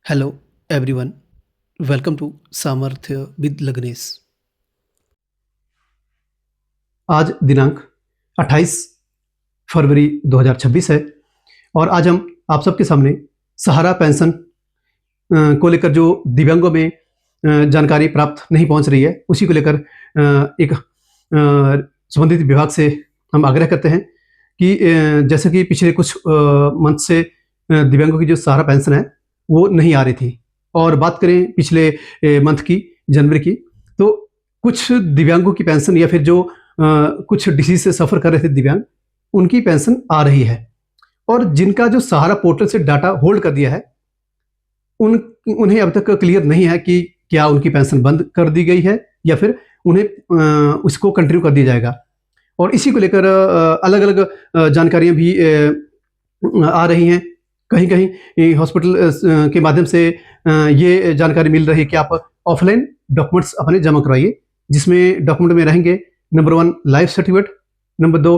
Hello everyone, welcome to सामर्थ्य with लग्नेश। आज दिनांक 28 फरवरी 2026 है और आज हम आप सबके सामने सहारा पेंशन को लेकर जो दिव्यांगों में जानकारी प्राप्त नहीं पहुंच रही है, उसी को लेकर एक संबंधित विभाग से हम आग्रह करते हैं कि जैसे कि पिछले कुछ मंथ से दिव्यांगों की जो सहारा पेंशन है वो नहीं आ रही थी। और बात करें पिछले मंथ की, जनवरी की, तो कुछ दिव्यांगों की पेंशन या फिर जो कुछ डिसीज से सफ़र कर रहे थे दिव्यांग, उनकी पेंशन आ रही है। और जिनका जो सहारा पोर्टल से डाटा होल्ड कर दिया है, उन्हें अब तक क्लियर नहीं है कि क्या उनकी पेंशन बंद कर दी गई है या फिर उन्हें उसको कंटिन्यू कर दिया जाएगा। और इसी को लेकर अलग अलग जानकारियाँ भी आ रही हैं। कहीं कहीं हॉस्पिटल के माध्यम से ये जानकारी मिल रही है कि आप ऑफलाइन डॉक्यूमेंट्स अपने जमा करवाइए, जिसमें डॉक्यूमेंट में रहेंगे number 1 life certificate, number 2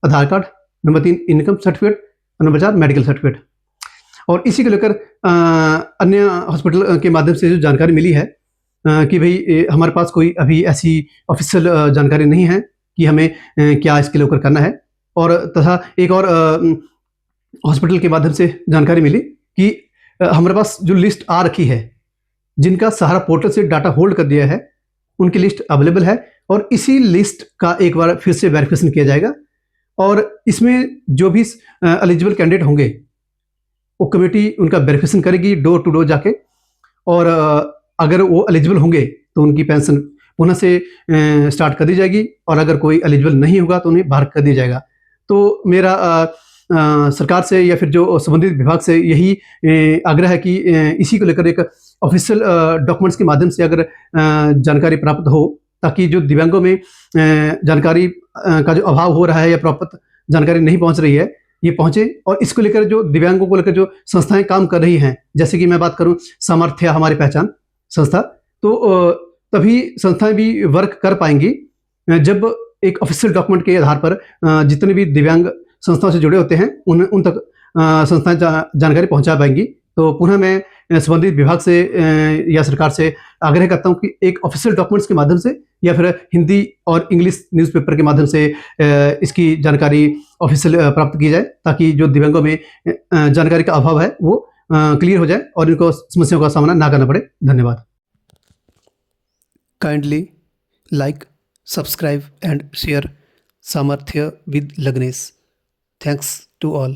Aadhaar card, number 3 income certificate, number 4 medical certificate. और इसी को लेकर अन्य हॉस्पिटल के माध्यम से जो जानकारी मिली है कि भाई हमारे पास कोई अभी ऐसी ऑफिशियल जानकारी नहीं है कि हमें क्या इसके लिए होकर करना है। और तथा एक और हॉस्पिटल के माध्यम से जानकारी मिली कि हमारे पास जो लिस्ट आ रखी है, जिनका सहारा पोर्टल से डाटा होल्ड कर दिया है, उनकी लिस्ट अवेलेबल है और इसी लिस्ट का एक बार फिर से वेरिफिकेशन किया जाएगा। और इसमें जो भी एलिजिबल कैंडिडेट होंगे, वो कमेटी उनका वेरिफिकेशन करेगी डोर टू डोर जाके। और अगर वो एलिजिबल होंगे तो उनकी पेंशन पुनः से स्टार्ट कर दी जाएगी, और अगर कोई एलिजिबल नहीं होगा तो उन्हें बाहर कर दिया जाएगा। तो मेरा सरकार से या फिर जो संबंधित विभाग से यही आग्रह है कि इसी को लेकर एक ऑफिशियल डॉक्यूमेंट्स के माध्यम से अगर जानकारी प्राप्त हो, ताकि जो दिव्यांगों में जानकारी का जो अभाव हो रहा है या प्रॉपर जानकारी नहीं पहुंच रही है, ये पहुंचे। और इसको लेकर जो दिव्यांगों को लेकर जो संस्थाएं काम कर रही हैं, जैसे कि मैं बात करूं सामर्थ्य हमारी पहचान संस्था, तो तभी संस्थाएं भी वर्क कर पाएंगी जब एक ऑफिशियल डॉक्यूमेंट के आधार पर जितने भी दिव्यांग संस्थाओं से जुड़े होते हैं उन तक संस्थाएं जानकारी पहुंचा पाएंगी। तो पुनः मैं संबंधित विभाग से या सरकार से आग्रह करता हूं कि एक ऑफिशियल डॉक्यूमेंट्स के माध्यम से या फिर हिंदी और इंग्लिश न्यूज़पेपर के माध्यम से इसकी जानकारी ऑफिशियल प्राप्त की जाए, ताकि जो दिव्यांगों में जानकारी का अभाव है वो क्लियर हो जाए और इनको समस्याओं का सामना ना करना पड़े। धन्यवाद। Kindly like, subscribe and share सामर्थ्य विद लग्नेश। Thanks to all.